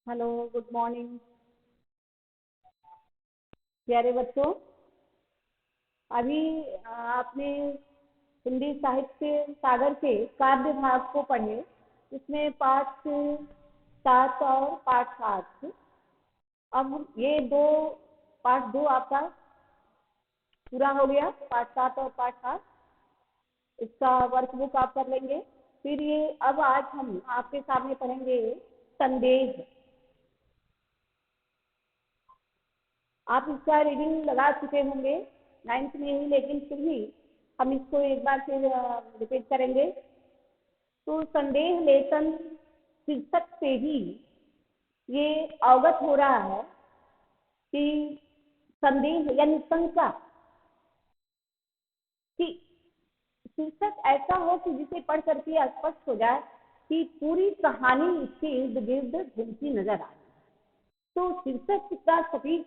Hello, good morning प्यारे बच्चों। अभी आपने हिंदी साहित्य सागर के काव्य भाग को पढ़े। इसमें पाठ 7 और पाठ 8। अब ये पाठ दो आपका पूरा हो गया, पाठ 7 और पाठ 8। इसका वर्कबुक आप कर लेंगे। फिर ये अब आज हम आपके सामने पढ़ेंगे संदेह। आप इसका रीडिंग लगा चुके होंगे 9th में ही, लेकिन फिर भी हम इसको एक बार फिर रिपीट करेंगे। तो संदेह लेखन शीर्षक से ही ये अवगत हो रहा है कि संदेह यानी शंका, कि शीर्षक ऐसा हो कि जिसे पढ़ करके स्पष्ट हो जाए कि पूरी कहानी इसके इर्द गिर्द घूमती नजर आ रही है। तो शीर्षक का सटीक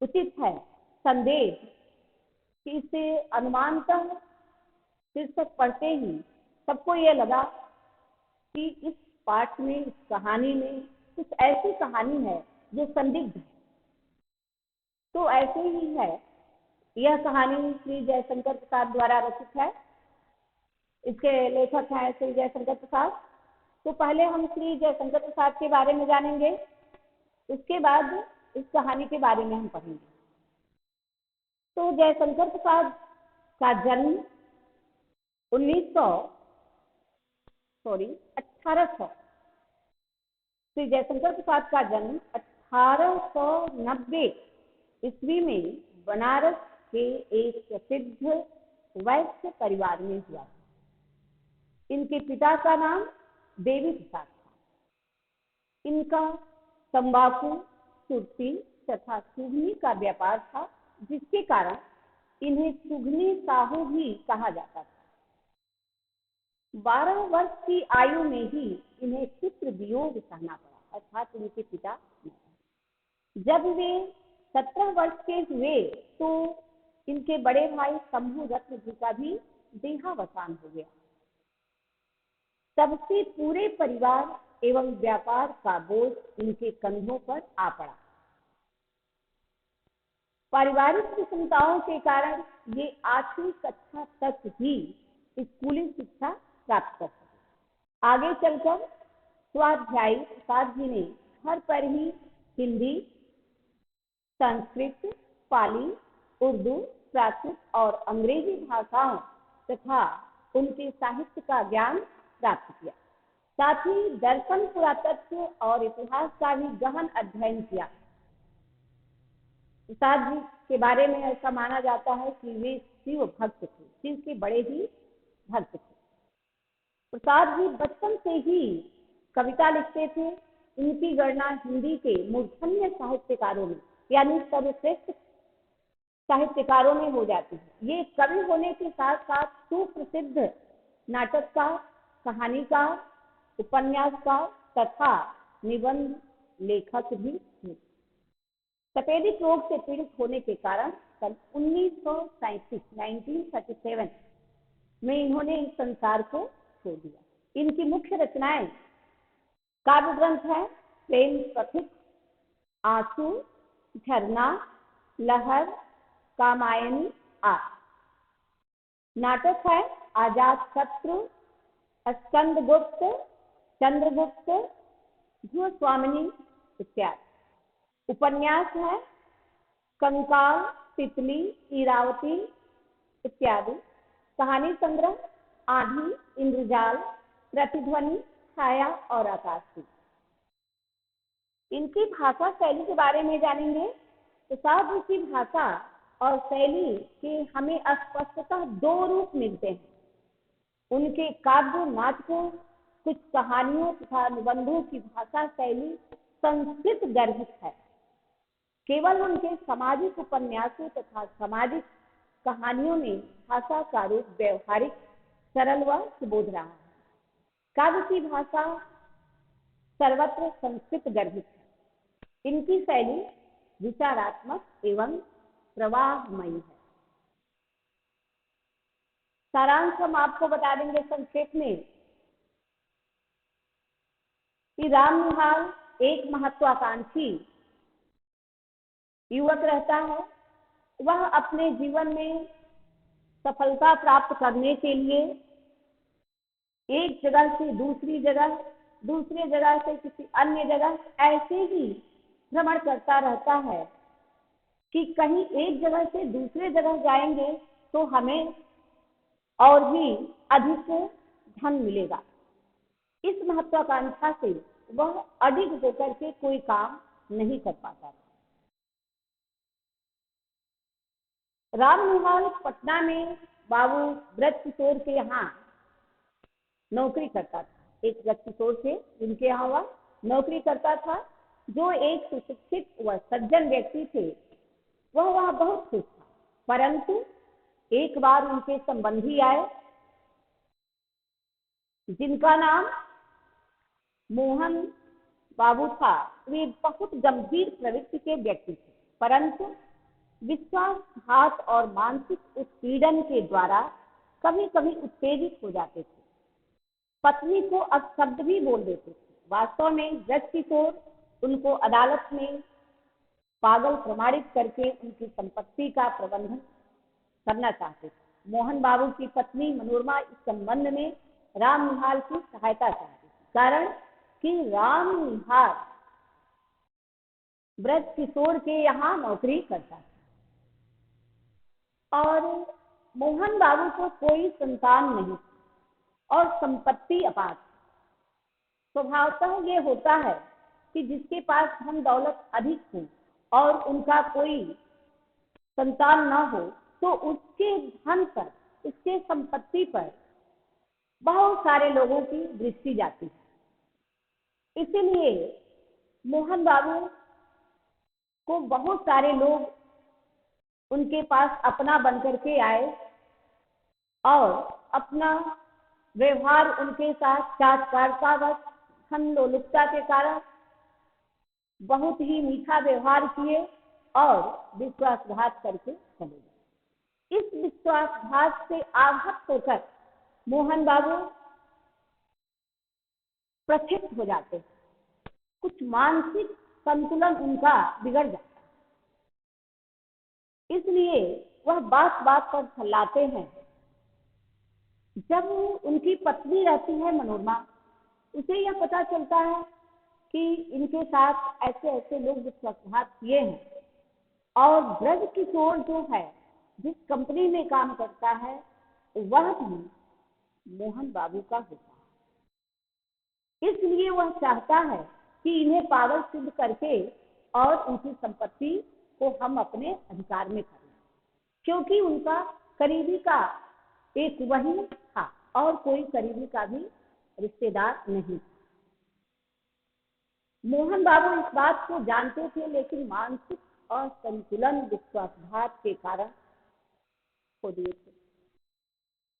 उचित है संदेह, कि इसे अनुमानतः शीर्षक पढ़ते ही सबको ये लगा कि इस पाठ में, इस कहानी में कुछ ऐसी कहानी है जो संदिग्ध है। तो ऐसे ही है। यह कहानी श्री जयशंकर प्रसाद द्वारा रचित है। इसके लेखक हैं श्री जयशंकर प्रसाद। तो पहले हम श्री जयशंकर प्रसाद के बारे में जानेंगे, उसके बाद इस कहानी के बारे में हम पढ़ेंगे। तो जयशंकर प्रसाद का जन्म 1800 श्री जयशंकर प्रसाद का जन्म 1890 ईस्वी में बनारस के एक प्रसिद्ध वैश्य परिवार में हुआ था। इनके पिता का नाम देवी प्रसाद था। इनका तंबाकू, सुर्ती तथा सुगनी का व्यापार था, जिसके कारण इन्हें सुगनी साहू भी कहा जाता था। 12 वर्ष की आयु में ही इन्हें पुत्र वियोग सहना पड़ा, अर्थात इनके पिता। जब वे 17 वर्ष के हुए तो इनके बड़े भाई शंभु रत्न जी का भी देहावसान हो गया। तब से पूरे परिवार एवं व्यापार का बोझ इनके कंधों पर आ पड़ा। पारिवारिक विषमताओं के कारण ये 8वीं कक्षा तक ही स्कूली शिक्षा प्राप्त कर सके। आगे चलकर स्वाध्यायी प्रसाद जी ने घर पर ही हिंदी, संस्कृत, पाली, उर्दू, प्राकृत और अंग्रेजी भाषाओं तथा उनके साहित्य का ज्ञान प्राप्त किया। साथ ही दर्शन, पुरातत्व और इतिहास का भी गहन अध्ययन किया। प्रसाद जी के बारे में ऐसा माना जाता है कि वे शिव भक्त थे, शिव के बड़े ही भक्त थे। प्रसाद जी बचपन से ही कविता लिखते थे। इनकी गणना हिंदी के मूर्धन्य साहित्यकारों में यानी सर्वश्रेष्ठ साहित्यकारों में हो जाती है। ये कवि होने के साथ साथ सुप्रसिद्ध नाटककार, कहानीकार, उपन्यासकार तथा निबंध लेखक भी थे। तपेदिक रोग से पीड़ित होने के कारण सन 1937 में इन्होंने इस संसार को छोड़ दिया। इनकी मुख्य रचनाएं काव्य ग्रंथ है प्रेम पथिक, आंसू, झरना, लहर, कामायनी आदि। नाटक है आजाद शत्रु, स्कंदगुप्त, चंद्रगुप्त, ध्रुव स्वामिनी इत्यादि। उपन्यास है कंकाल, तितली, इरावती इत्यादि। कहानी संग्रह आंधी, इंद्रजाल, प्रतिध्वनि, छाया और आकाश। इनकी भाषा शैली के बारे में जानेंगे। प्रसाद जी की भाषा और शैली के हमें स्पष्टतः 2 रूप मिलते हैं। उनके काव्य, नाटकों, कुछ कहानियों तथा निबंधों की भाषा शैली संस्कृत गर्भित है। केवल उनके सामाजिक उपन्यासों तथा सामाजिक कहानियों में भाषा का रूप व्यवहारिक, सरल व सुबोध रहा है। काव्य की भाषा सर्वत्र संस्कृत गर्भित है। इनकी शैली विचारात्मक एवं प्रवाहमयी है। सारांश हम आपको बता देंगे संक्षेप में कि राम निहाल एक महत्वाकांक्षी युवक रहता है। वह अपने जीवन में सफलता प्राप्त करने के लिए एक जगह से दूसरी जगह, दूसरी जगह से किसी अन्य जगह ऐसे ही भ्रमण करता रहता है कि कहीं एक जगह से दूसरे जगह जाएंगे तो हमें और भी अधिक धन मिलेगा। इस महत्वाकांक्षा से वह अडिग होकर के कोई काम नहीं कर पाता था। रामनिहाल पटना में बाबू ब्रज किशोर के यहाँ नौकरी करता था। एक ब्रज किशोर थे जिनके यहाँ वह नौकरी करता था, जो एक सुशिक्षित व सज्जन व्यक्ति थे। वह वहाँ बहुत खुश था, परंतु एक बार उनके संबंधी आए जिनका नाम मोहन बाबू था। वे बहुत गंभीर प्रवृत्ति के व्यक्ति थे, परंतु विश्वासघात और मानसिक उत्पीड़न के द्वारा कभी कभी उत्तेजित हो जाते थे। पत्नी को अपशब्द भी बोल देते थे। वास्तव में ब्रज किशोर उनको अदालत में पागल प्रमाणित करके उनकी संपत्ति का प्रबंधन करना चाहते थे। मोहन बाबू की पत्नी मनोरमा इस संबंध में रामनिहाल की सहायता चाहती थी, कारण कि रामनिहाल ब्रज किशोर के यहाँ नौकरी करता था और मोहन बाबू को कोई संतान नहीं और संपत्ति अपार। स्वभावतः ये होता है कि जिसके पास धन दौलत अधिक हो और उनका कोई संतान न हो तो उसके धन पर, उसके संपत्ति पर बहुत सारे लोगों की दृष्टि जाती है। इसीलिए मोहन बाबू को बहुत सारे लोग उनके पास अपना बनकर के आए और अपना व्यवहार उनके साथ चाटकारतावश धन लोलुपता के कारण बहुत ही मीठा व्यवहार किए और विश्वासघात करके चले गए। इस विश्वासघात से आहत होकर मोहन बाबू प्रक्षिप्त हो जाते, कुछ मानसिक संतुलन उनका बिगड़ जाता, इसलिए वह बात बात पर चिल्लाते हैं। जब उनकी पत्नी रहती है मनोरमा, उसे यह पता चलता है कि इनके साथ ऐसे ऐसे लोग विश्वासघात किए हैं और ब्रज किशोर जो है जिस कंपनी में काम करता है वह भी मोहन बाबू का होता है। इसलिए वह चाहता है कि इन्हें पागल सिद्ध करके और उनकी संपत्ति को हम अपने अधिकार में करें, क्योंकि उनका करीबी का एक वही था और कोई करीबी का भी रिश्तेदार नहीं। मोहन बाबू इस बात को जानते थे, लेकिन मानसिक असंतुलन विश्वासघात के कारण खो दिए थे।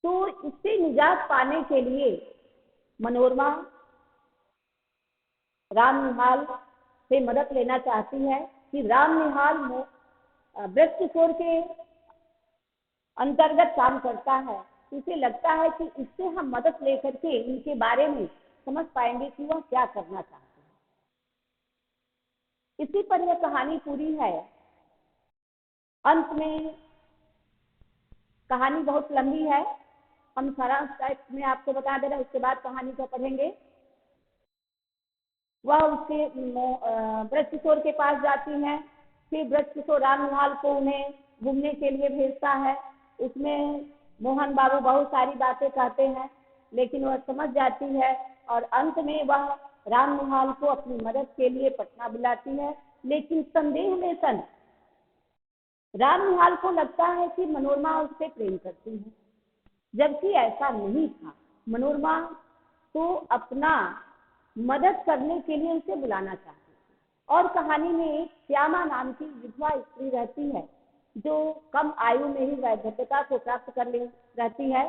तो इससे निजात पाने के लिए मनोरमा रामनिहाल से मदद लेना चाहती है कि रामनिहाल ब्रज किशोर के अंतर्गत काम करता है। उसे लगता है कि इससे हम मदद लेकर के इनके बारे में समझ पाएंगे कि वह क्या करना चाहते हैं। इसी पर यह कहानी पूरी है। अंत में कहानी बहुत लंबी है, हम सारांश टाइप में आपको बता दे रहे हैं, उसके बाद कहानी को पढ़ेंगे। वह उसके ब्रज किशोर के पास जाती हैं, फिर ब्रज किशोर रामनिहाल को उन्हें घूमने के लिए भेजता है। उसमें मोहन बाबू बहुत सारी बातें कहते हैं, लेकिन वह समझ जाती है और अंत में वह रामनिहाल को अपनी मदद के लिए पटना बुलाती है। लेकिन संदेह में सन रामनिहाल को लगता है कि मनोरमा उससे प्रेम करती है, जबकि ऐसा नहीं था। मनोरमा तो अपना मदद करने के लिए उसे बुलाना चाहती है। और कहानी में एक श्यामा नाम की विधवा स्त्री रहती है, जो कम आयु में ही वैधव्यता को प्राप्त कर रहती है,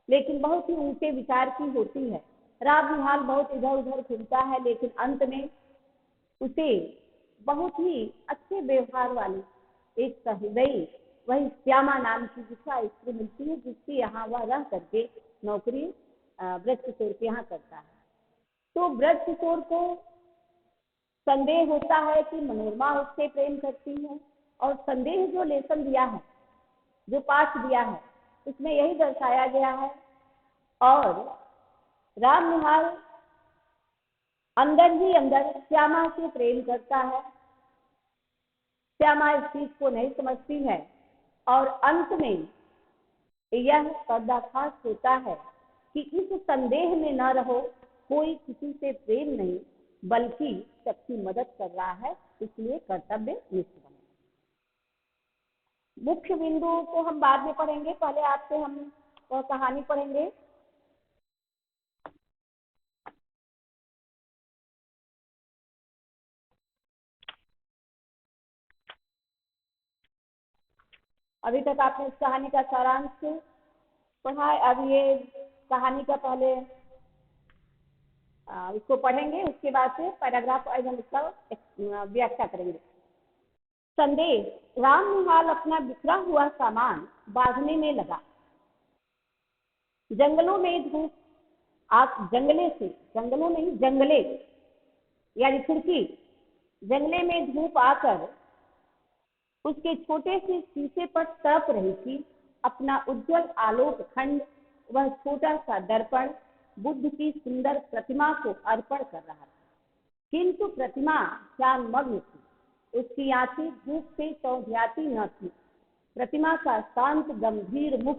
लेकिन बहुत ही ऊंचे विचार की होती है। रामनिहाल बहुत इधर उधर घूमता है, लेकिन अंत में उसे बहुत ही अच्छे व्यवहार वाली एक सहृदयी वही श्यामा नाम की विधवा स्त्री मिलती है, जिसके यहाँ वह रह करके नौकरी ब्रज किशोर के यहाँ करता है। तो ब्रज किशोर को संदेह होता है कि मनोरमा उससे प्रेम करती है, और संदेह जो लेसन दिया है, जो पाठ दिया है, उसमें यही दर्शाया गया है। और राम निहाल अंदर ही अंदर श्यामा से प्रेम करता है। श्यामा इस चीज को नहीं समझती है, और अंत में यह पर्दाफाश होता है कि इस संदेह में न रहो, कोई किसी से प्रेम नहीं बल्कि सबकी मदद कर रहा है, इसलिए कर्तव्य निष्ठ बने। मुख्य बिंदु को हम बाद में पढ़ेंगे, पहले आपसे हम कहानी पढ़ेंगे। अभी तक आपने इस कहानी का सारांश पढ़ा। अब ये कहानी का पहले इसको पढ़ेंगे, उसके बाद से पैराग्राफ वाइज हम इसका व्याख्या करेंगे। संदेश। राम निहाल अपना बिखरा हुआ सामान बांधने में लगा। जंगलों में धूप जंगले से, जंगलों नहीं जंगले यानी खिड़की, जंगले में धूप आकर उसके छोटे से शीशे पर तप रही थी। अपना उज्जवल आलोक खंड, वह छोटा सा दर्पण बुद्ध की सुंदर प्रतिमा को अर्पण कर रहा था, किंतु प्रतिमा ध्यानमग्न थी। उसकी आंखें धूप से चौंधियाती न थी। प्रतिमा का शांत गंभीर मुख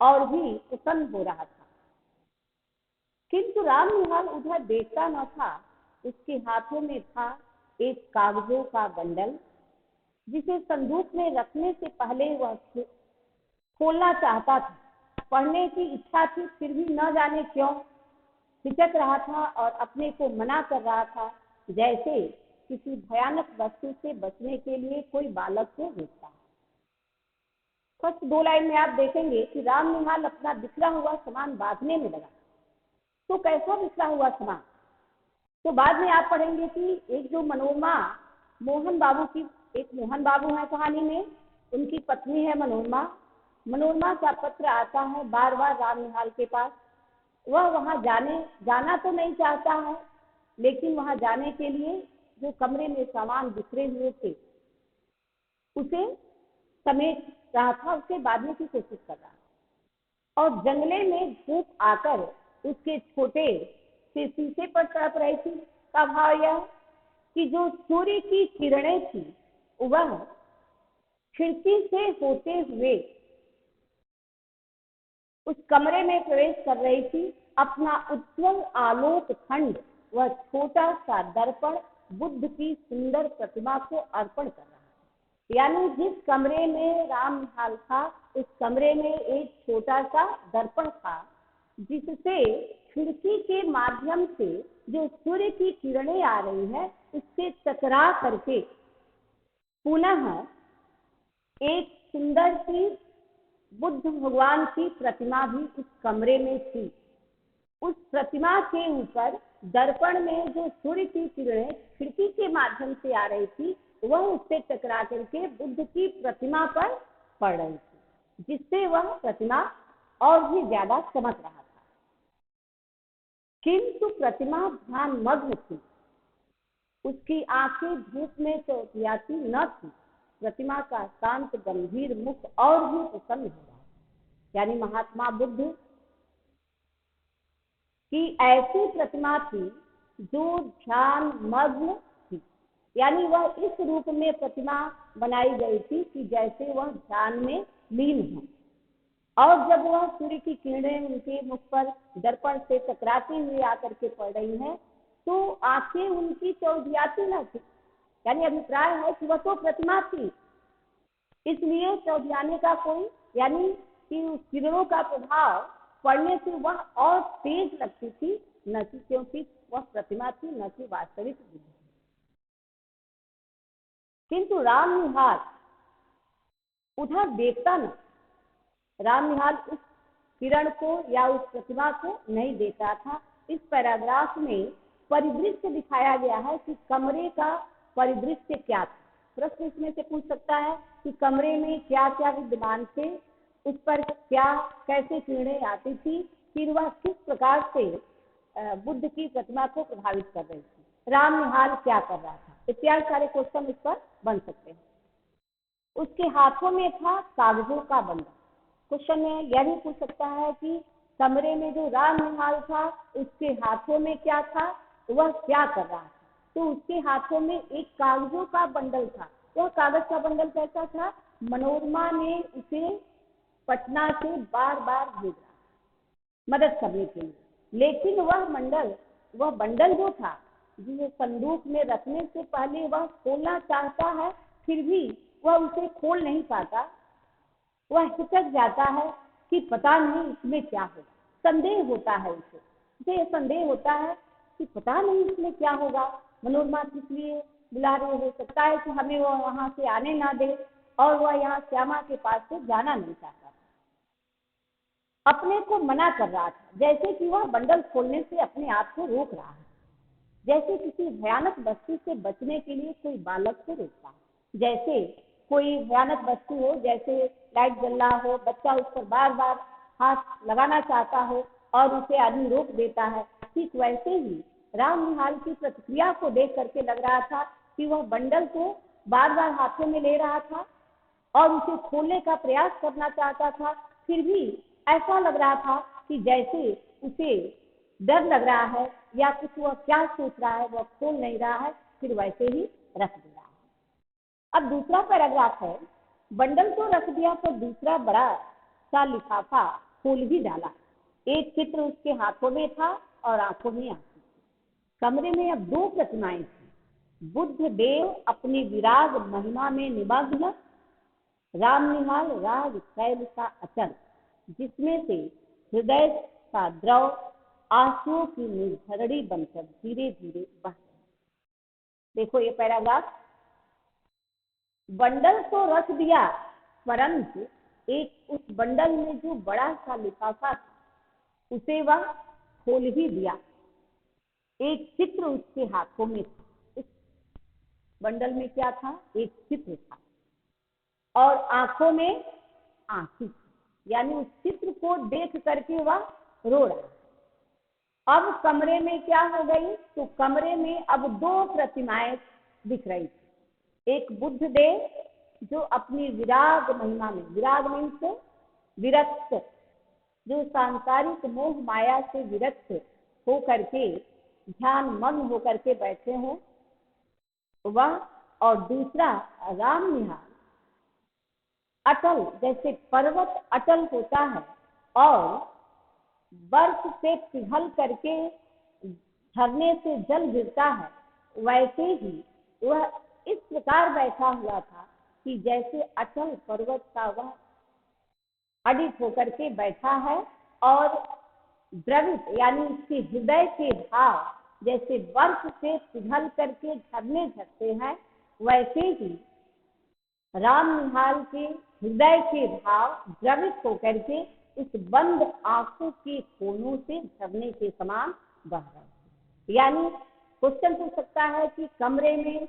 और भी प्रसन्न हो रहा था, किंतु राम निहाल उधर देखता न था। उसके हाथों में था एक कागजों का बंडल, जिसे संदूक में रखने से पहले वह खोलना चाहता था। पढ़ने की इच्छा थी, फिर भी न जाने क्यों हिचक रहा था और अपने को मना कर रहा था, जैसे किसी भयानक वस्तु से बचने के लिए कोई बालक को रोकता है। फर्स्ट 2 लाइन में आप देखेंगे कि राम निहाल अपना बिखरा हुआ सामान बांधने में लगा। तो कैसा बिखरा हुआ सामान? तो बाद में आप पढ़ेंगे कि एक जो मनोरमा, मोहन बाबू की, एक मोहन बाबू है कहानी में, उनकी पत्नी है मनोरमा। मनोरमा का पत्र आता है बार बार राम निहाल के पास। वह वहां जाना तो नहीं चाहता है, लेकिन वहां जाने के लिए जो कमरे में सामान बिखरे हुए थे उसे समेट रहा था, उसे बांधने की कोशिश कर रहा था। और जंगले में धूप आकर उसके छोटे से शीशे पर तड़प रही थी। का भाव यह कि जो सूर्य की किरणें थी वह खिड़की से होते हुए उस कमरे में प्रवेश कर रही थी। अपना उज्जवल आलोक खंड, वह छोटा सा दर्पण बुद्ध की सुंदर प्रतिमा को अर्पण कर रहा है। यानी जिस कमरे में राम निहाल था, उस कमरे में एक छोटा सा दर्पण था, जिससे खिड़की के माध्यम से जो सूर्य की किरणें आ रही है उससे टकरा करके पुनः एक सुंदर सी बुद्ध भगवान की प्रतिमा भी उस कमरे में थी। उस प्रतिमा के ऊपर दर्पण में जो सूर्य की किरणें खिड़की के माध्यम से आ रही थी, वह उससे टकरा करके बुद्ध की प्रतिमा पर पड़ रही थी, जिससे वह प्रतिमा और भी ज्यादा चमक रहा था। किंतु प्रतिमा ध्यान मग्न थी। उसकी आंखें धूप में चौंधियाती न थी। प्रतिमा का शांत गंभीर मुख और भी प्रसन्न हो रहा है। यानी महात्मा बुद्ध की ऐसी प्रतिमा थी जो ध्यान मग्न थी। यानी वह इस रूप में प्रतिमा बनाई गई थी कि जैसे वह ध्यान में लीन है। और जब वह सूर्य की किरणें उनके मुख पर दर्पण से टकराती हुई आकर के पड़ रही हैं, तो आंखें उनकी चौंधियाती न थी। यानी अभिप्राय है कि वह तो प्रतिमा थी, इसलिए चौंधियाने का कोई, यानी कि उस किरणों का प्रभाव पड़ने से वह और तेज लगती थी, न कि क्योंकि वह प्रतिमा थी, न कि वास्तविक बुद्ध। किंतु राम निहाल उधर देखता न। राम निहाल उस किरण को या उस प्रतिमा को नहीं देखता था। इस पैराग्राफ में परिदृश्य दिखाया गया है कि कमरे का परिदृश्य क्या था। प्रश्न इसमें से पूछ सकता है कि कमरे में क्या क्या विद्यमान थे, उस पर क्या कैसे किरणें आती थी, फिर वह किस प्रकार से बुद्ध की प्रतिमा को प्रभावित कर रही थी। राम निहाल क्या कर रहा था, इत्यादि सारे क्वेश्चन इस पर बन सकते हैं। उसके हाथों में था कागजों का बंडल। क्वेश्चन में यह भी पूछ सकता है कि कमरे में जो राम निहाल था उसके हाथों में क्या था, वह क्या कर रहा था। तो उसके हाथों में एक कागजों का बंडल था। वह कागज का बंडल कैसा था, मनोरमा ने उसे पटना से बार बार भेजा मदद करने के लिए, लेकिन वह बंडल जो था जिसे संदूक में रखने से पहले वह खोलना चाहता है, फिर भी वह उसे खोल नहीं पाता। वह हिचक जाता है कि पता नहीं इसमें क्या होगा, संदेह होता है उसे यह संदेह होता है कि पता नहीं इसमें क्या होगा। मनोरमा किस लिए बुला रहे, हो सकता है कि हमें वह वहां से आने ना दे, और वह यहाँ श्यामा के पास से जाना नहीं चाहता, अपने को मना कर रहा था, जैसे कि वह बंडल खोलने से अपने आप को रोक रहा है, जैसे किसी भयानक वस्तु से बचने के लिए कोई बालक को रोकता है। जैसे कोई भयानक वस्तु हो, जैसे लाइट जल रहा हो, बच्चा उस पर बार बार हाथ लगाना चाहता हो और उसे आदमी रोक देता है, ठीक वैसे ही राम निहाल की प्रतिक्रिया को देख करके लग रहा था कि वह बंडल को बार बार हाथों में ले रहा था और उसे खोलने का प्रयास करना चाहता था, फिर भी ऐसा लग रहा था कि जैसे उसे डर लग रहा है या कुछ वह क्या सोच रहा है, वह खोल नहीं रहा है, फिर वैसे ही रख दे रहा है। अब दूसरा पैराग्राफ है, बंडल को रख दिया तो दूसरा बड़ा सा लिफाफा खोल भी डाला। एक चित्र उसके हाथों में था और आंखों में आंसू। कमरे में अब दो प्रतिमाएं थी, बुद्ध देव अपनी विराग महिमा में निमग्न, राम निहाल राग शैल का अचल, जिसमें से हृदय का द्रव आंसुओं की निर्झरड़ी बनकर धीरे धीरे बह गई। देखो ये पैराग्राफ, बंडल तो रख दिया, परंतु एक उस बंडल में जो बड़ा सा लिफाफा था उसे वह खोल ही दिया। एक चित्र उसके हाथों में था, उस बंडल में क्या था, एक चित्र था और आंखों में आंसू, यानी उस चित्र को देख करके वह रो रहा। अब कमरे में क्या हो गई, तो कमरे में अब दो प्रतिमाएं दिख रही थी। एक बुद्ध देव जो अपनी विराग महिमा में, विराग मीन्स विरक्त, जो सांसारिक मोह माया से विरक्त हो करके ध्यान मग्न होकर के बैठे हो वह, और दूसरा राम निहाल अटल, जैसे पर्वत अटल होता है और बर्फ से पिघल करके झरने से जल गिरता है, वैसे ही वह इस प्रकार बैठा हुआ था कि जैसे अटल पर्वत का वह अडित होकर के बैठा है और द्रवित यानी उसके हृदय के भाव जैसे बर्फ से पिघल करके झरने झरते हैं, वैसे ही राम निहाल के हृदय के भाव द्रवित होकर के उस बंद आंखों के कोनों से झरने के समान बह रहे। यानी क्वेश्चन पूछ सकता है कि कमरे में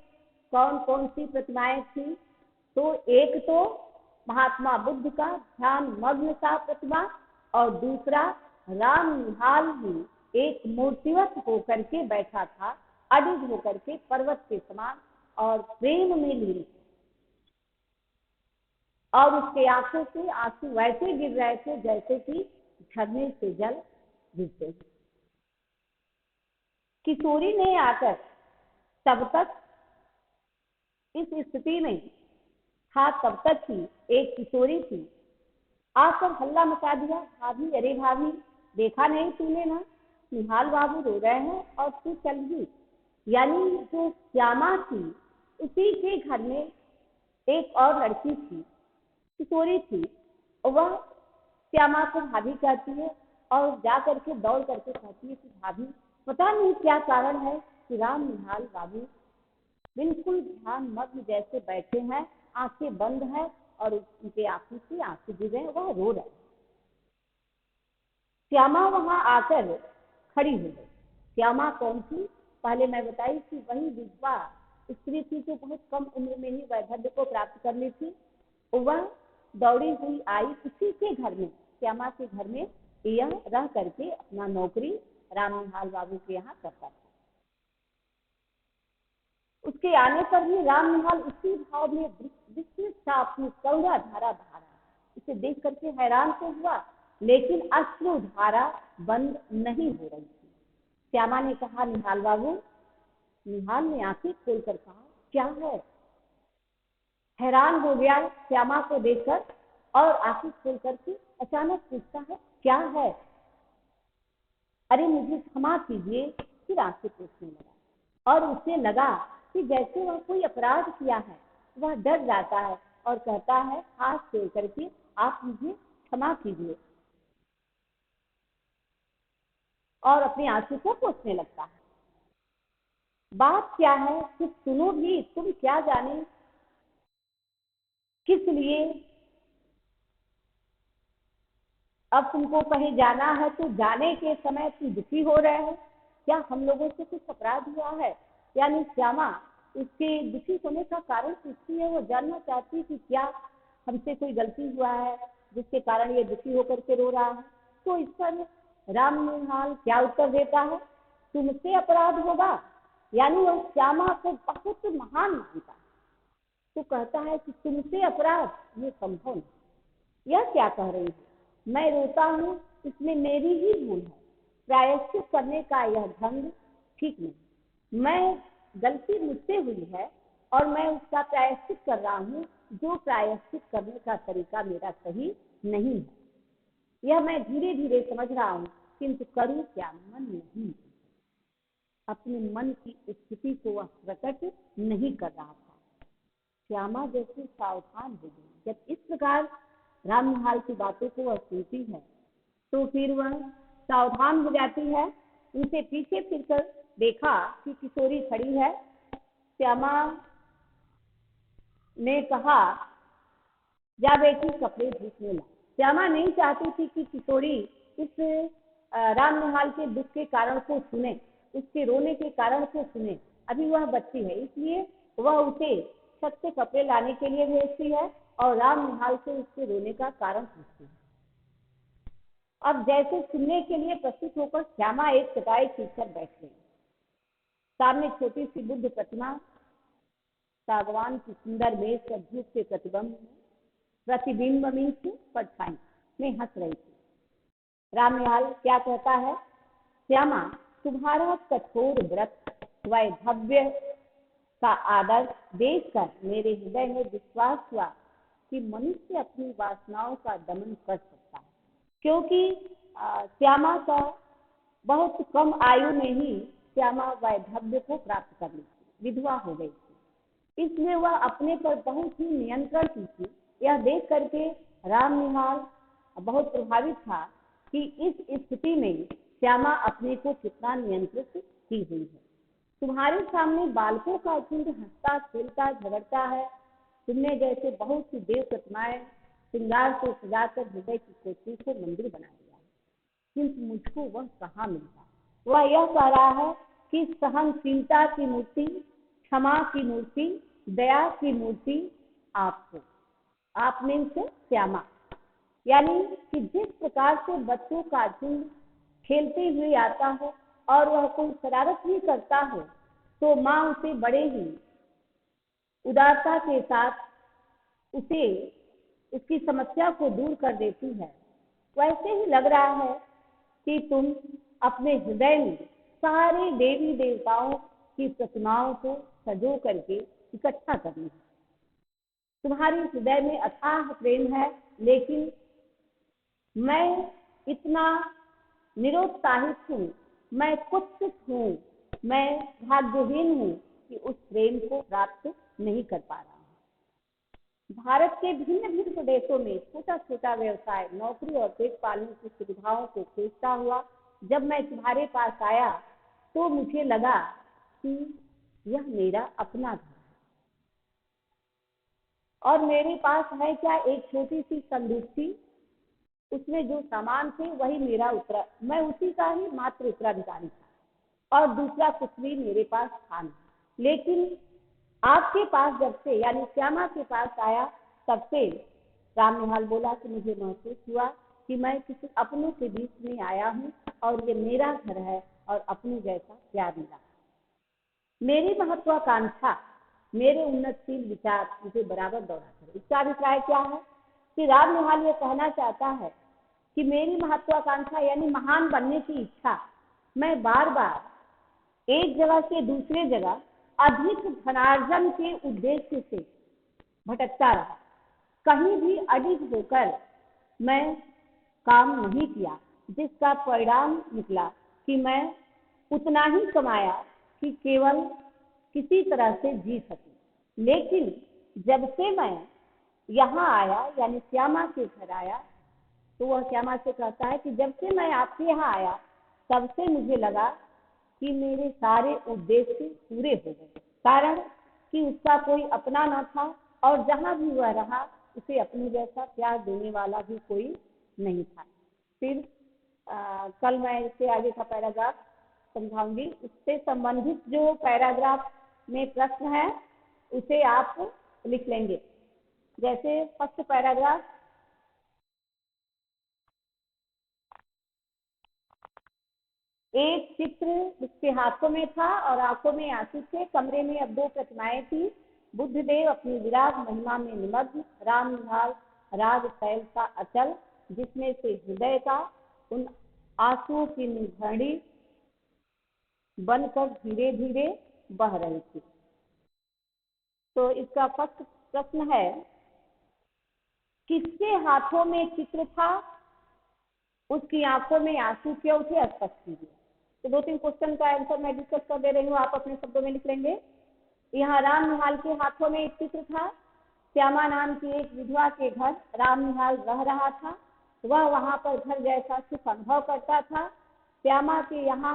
कौन कौन सी प्रतिमाएं थी, तो एक तो महात्मा बुद्ध का ध्यान मग्न सा प्रतिमा और दूसरा राम निहाल ही एक मूर्तिवत होकर के बैठा था, अडिग होकर के पर्वत के समान और प्रेम में लीन, और उसके आंखों से आंसू वैसे गिर रहे थे जैसे कि झरने से जल गिरते हैं। किशोरी ने आकर, तब तक इस स्थिति में था, तब तक ही एक किशोरी थी, आकर हल्ला मचा दिया, भाभी अरे भाभी देखा नहीं तूने ना, निहाल बाबू रो रहे हैं और तू चल गई। यानी जो श्यामा थी उसी के घर में एक और लड़की थी, किशोरी थी, वह श्यामा को भाभी कहती है और जा करके दौड़ करके कहती है कि भाभी पता नहीं क्या कारण है कि राम निहाल बाबू बिल्कुल ध्यान मग्न जैसे बैठे हैं, आंखें बंद है और उनके आंखों से आंसू गिर रहे हैं, वह रो रहे। श्यामा वहां आकर खड़ी हो गई। श्यामा कौन थी, पहले मैं बताई कि वही विधवा स्त्री थी जो बहुत कम उम्र में ही वैधव्य को प्राप्त कर ली थी। वह दौड़ी हुई आई उसी के घर में, श्यामा के घर में यह रह करके अपना नौकरी राम निहाल बाबू के यहाँ करता था। उसके आने पर भी राम निहाल उसी भाव में विस्तृत सा अपनी करुणा धारा बहा रहा। इसे देख करके हैरान तो हुआ, लेकिन अश्रु धारा बंद नहीं हो रही थी। श्यामा ने कहा, निहाल बाबू। निहाल ने आंखें खोलकर कहा, क्या है? हैरान हो गया श्यामा को देखकर और आंखें खोल करके अचानक पूछता है, क्या है? अरे मुझे क्षमा कीजिए। फिर आंखें पोंछने लगा और उसे लगा कि जैसे वह कोई अपराध किया है। वह डर जाता है और कहता है हाथ जोड़ करके, आप मुझे क्षमा कीजिए, और अपनी आंसू को पोंछने लगता है। बात क्या है कुछ सुनो भी, तुम क्या जाने किस लिए अब तुमको कहीं जाना है, तो जाने के समय तुम दुखी हो रहे हो। क्या हम लोगों से कुछ अपराध हुआ है? यानी श्यामा उसके दुखी होने का कारण पूछती है। वो जानना चाहती है कि क्या हमसे कोई गलती हुआ है जिसके कारण ये दुखी होकर के रो रहा है। तो इस पर राम निहाल क्या उत्तर देता है, तुमसे अपराध होगा। यानी वो श्यामा को बहुत महान मानता है। तो कहता है कि तुमसे अपराध, ये संभव नहीं। यह क्या कह रही है? मैं रोता हूँ, इसमें मेरी ही भूल है। प्रायश्चित करने का यह ढंग ठीक नहीं। मैं गलती मुझसे हुई है और मैं उसका प्रायश्चित कर रहा हूँ। जो प्रायश्चित करने का तरीका मेरा सही नहीं है, यह मैं धीरे धीरे समझ रहा हूँ, किंतु करूँ क्या? मन नहीं। अपने मन की स्थिति को वह प्रकट नहीं कर रहा था। श्यामा जैसे सावधान हो गई। जब इस प्रकार राम निहाल की बातों को वह सुनती है, तो फिर वह सावधान हो जाती है। उनसे पीछे फिरकर देखा कि किशोरी खड़ी है। श्यामा ने कहा, जा बेटी कपड़े धोने ला। श्यामा नहीं चाहती थी कि किशोरी इस राम निहाल के दुख के कारण को सुने, उसके रोने के कारण को सुने। अभी वह बच्ची है, इसलिए वह उसे छत से कपड़े लाने के लिए भेजती है और राम निहाल से उसके रोने का कारण पूछती है। अब जैसे सुनने के लिए प्रस्तुत होकर श्यामा एक चटाई खींचकर बैठ गई। सामने छोटी सी बुद्ध प्रतिमा सागवान की सुंदर मेज पर धूप के प्रतिबिंब में परछाई में हंस रही थी। राम निहाल क्या कहता है, श्यामा तुम्हारा कठोर व्रत वैधव्य का आदर देखकर मेरे हृदय में विश्वास हुआ कि मनुष्य अपनी वासनाओं का दमन कर सकता है। क्योंकि श्यामा का बहुत कम आयु में ही श्यामा वैधव्य को प्राप्त कर ली थी, विधवा हो गई थी। इसलिए वह अपने पर बहुत ही नियंत्रण की थी। यह देख करके राम निहाल बहुत प्रभावित था कि इस स्थिति में श्यामा अपने को कितना नियंत्रित की हुई है। तुम्हारे सामने बालकों का झुंड हंसता खेलता झगड़ता है। तुमने जैसे बहुत सी देव प्रतिमाएं श्रृंगार से सजाकर हृदय की कोठरी को मंदिर बना दिया, किंतु मुझको वह कहाँ मिलता। वह यह कह रहा है कि सहनशीलता की मूर्ति, क्षमा की मूर्ति, दया की मूर्ति आपको, आप में से श्यामा। यानी कि जिस प्रकार से बच्चों का झुंड खेलते हुए आता हो और वह कोई शरारत भी करता हो, तो माँ उसे बड़े ही उदारता के साथ उसे उसकी समस्या को दूर कर देती है। वैसे ही लग रहा है कि तुम अपने हृदय में सारे देवी देवताओं की प्रतिमाओं को सजो करके इकट्ठा करनी है। तुम्हारे हृदय में अथाह प्रेम है, लेकिन मैं इतना निरुत्साहित हूँ, मैं कुत्सित हूँ, मैं भाग्यहीन हूँ कि उस प्रेम को प्राप्त नहीं कर पा रहा हूँ। भारत के भिन्न भिन्न प्रदेशों में छोटा छोटा व्यवसाय, नौकरी और पेट पालने की सुविधाओं को खोजता हुआ जब मैं तुम्हारे पास आया, तो मुझे लगा कि यह मेरा अपना घर है और मेरे पास है क्या, एक छोटी सी संदूक, उसमें जो सामान थे वही मेरा मैं उसी का ही मात्र उत्तराधिकारी था और दूसरा कुछ भी मेरे पास था नहीं। लेकिन आपके पास जब से, यानी श्यामा के पास आया, तब से राम निहाल बोला कि मुझे महसूस हुआ कि मैं किसी अपनों के बीच में आया हूँ और ये मेरा घर है और अपने जैसा प्यार मिला। मेरी महत्वाकांक्षा, मेरे उन्नतशील विचार मुझे बराबर दौड़ा करे। इसका अभिप्राय क्या है कि रामनिहाल ये कहना चाहता है कि मेरी महत्वाकांक्षा यानी महान बनने की इच्छा, मैं बार बार एक जगह से दूसरे जगह अधिक धनार्जन के उद्देश्य से भटकता रहा, कहीं भी अडिग होकर मैं काम नहीं किया, जिसका परिणाम निकला कि मैं उतना ही कमाया कि केवल किसी तरह से जी सकूं। लेकिन जब से मैं यहाँ आया यानी श्यामा के घर आया, तो वह श्यामा से कहता है कि जब से मैं आपके यहाँ आया तब से मुझे लगा कि मेरे सारे उद्देश्य पूरे हो गए। कारण कि उसका कोई अपना न था और जहाँ भी वह रहा उसे अपने जैसा प्यार देने वाला भी कोई नहीं था। फिर कल मैं इससे आगे का पैराग्राफ समझाऊंगी। उससे संबंधित जो पैराग्राफ में प्रश्न है उसे आप लिख लेंगे। जैसे फर्स्ट पैराग्राफ, एक चित्र उसके हाथों में था और आंखों में आंसू थे। कमरे में अब 2 प्रतिमाएं थी। बुद्धदेव अपनी विराग महिमा में निमग्न, रामनिहाल राग शैल का अचल, जिसमें से हृदय का उन आंसुओं की निर्झरणी बनकर धीरे धीरे बह रही थी। तो इसका फर्स्ट प्रश्न है, किसके हाथों में चित्र था, उसकी आंखों में आंसू क्यों थे, स्पष्ट कीजिए। तो 2-3 क्वेश्चन का आंसर मैं डिस्कस कर दे रही हूँ, आप अपने शब्दों में लिख लेंगे। यहाँ रामनिहाल के हाथों में एक चित्र था। श्यामा नाम की एक विधवा के घर रामनिहाल रह रहा था। वह वहां पर घर जैसा सुख अनुभव करता था। श्यामा के यहाँ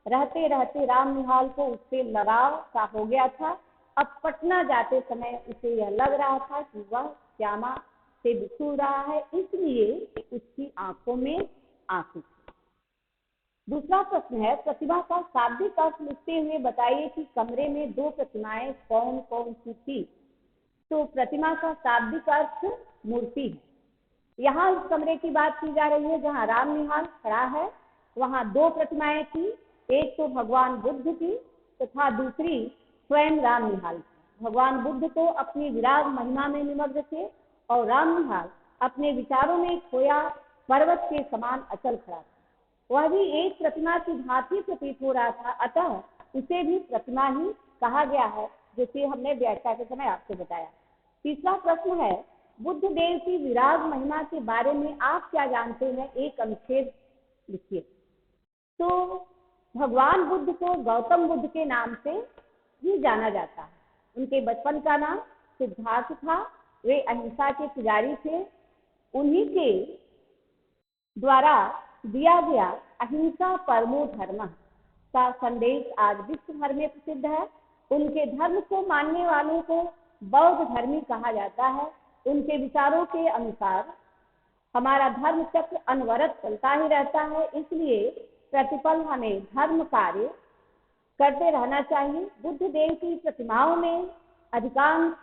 रहते रहते रामनिहाल को उससे लगाव सा हो गया था। अब पटना जाते समय उसे यह लग रहा था कि वह श्यामा से बिछुड़ रहा है, इसलिए उसकी आंखों में आंसू। दूसरा प्रश्न है, प्रतिमा का शाब्दिक अर्थ लिखते हुए बताइए कि कमरे में 2 प्रतिमाएं कौन कौन सी थी। तो प्रतिमा का शाब्दिक अर्थ मूर्ति है। यहाँ इस कमरे की बात की जा रही है जहाँ रामनिहाल खड़ा है, वहाँ 2 प्रतिमाएं थी। एक तो भगवान बुद्ध की तथा दूसरी स्वयं रामनिहाल की। भगवान बुद्ध तो अपनी विराग महिमा में निमग्न थे और रामनिहाल अपने विचारों में खोया पर्वत के समान अचल खड़ा था। वह भी एक प्रतिमा की भांति प्रतीत हो रहा था, अतः उसे भी प्रतिमा ही कहा गया है, जो कि हमने व्याख्या के समय आपको बताया। तीसरा प्रश्न है, बुद्ध देव की विराग महिमा के बारे में आप क्या जानते हैं, एक अनुच्छेद लिखिए। तो भगवान बुद्ध को गौतम बुद्ध के नाम से ही जाना जाता है। उनके बचपन का नाम सिद्धार्थ था। वे अहिंसा के पुजारी थे। उन्हीं के द्वारा दिया गया अहिंसा परमो धर्म का संदेश आज विश्व भर में प्रसिद्ध है। उनके धर्म को मानने वालों को बौद्ध धर्मी कहा जाता है। उनके विचारों के अनुसार हमारा धर्म चक्र अनवरत चलता ही रहता है, इसलिए प्रतिपल हमें धर्म कार्य करते रहना चाहिए। बुद्ध देव की प्रतिमाओं में अधिकांश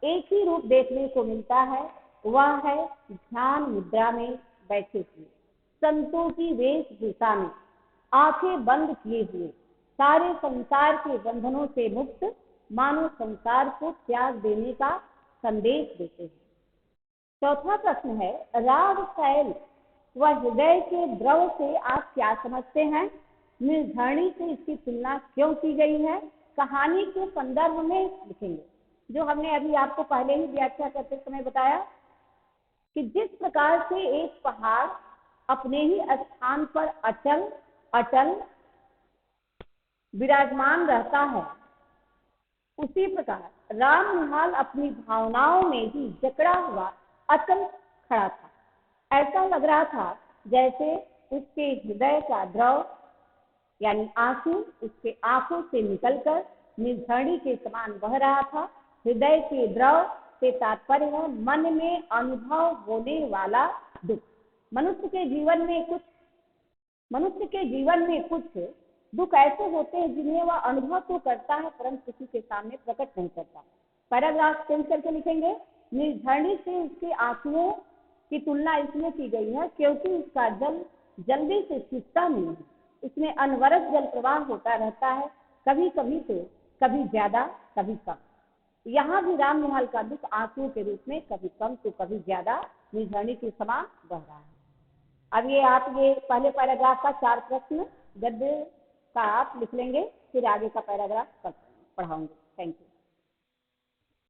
एक ही रूप देखने को मिलता है, वह है ध्यान मुद्रा में बैठे हुए, संतों की वेशभूषा में आंखें बंद किए हुए, सारे संसार के बंधनों से मुक्त, मानो संसार को त्याग देने का संदेश देते हैं। चौथा प्रश्न है, राग शैल व हृदय के द्रव से आप क्या समझते हैं, निर्धरणी से इसकी तुलना क्यों की गई है, कहानी के संदर्भ में लिखेंगे। जो हमने अभी आपको पहले ही व्याख्या करते समय बताया कि जिस प्रकार से एक पहाड़ अपने ही स्थान पर अचल विराजमान रहता है, उसी प्रकार रामनिहाल अपनी भावनाओं में ही जकड़ा हुआ अचल खड़ा था। ऐसा लग रहा था जैसे उसके हृदय का द्रव यानी आंसू उसके आंखों से निकलकर निर्झरणी के समान बह रहा था। हृदय के द्रव से तात्पर्य है मन में अनुभव होने वाला दुख। मनुष्य के जीवन में कुछ दुख ऐसे होते हैं जिन्हें वह अनुभव तो करता है परंतु किसी के सामने प्रकट नहीं करता। पैराग्राफ चेंज करके लिखेंगे, निर्झरणी से उसके आंसुओं की तुलना इसलिए की गई है क्योंकि उसका जल जल्दी से सूखता नहीं है, इसमें अनवरत जल प्रवाह होता रहता है। कभी कभी तो कभी ज्यादा कभी कम। यहाँ भी राम निहाल का दुख आंसुओं के रूप में कभी कम तो कभी ज्यादा निर्झरणी के समान बह रहा है। अब ये आप ये पहले पैराग्राफ का 4 प्रश्न गद्य का आप लिख लेंगे, फिर आगे का पैराग्राफ पढ़ाऊंगी। Thank you.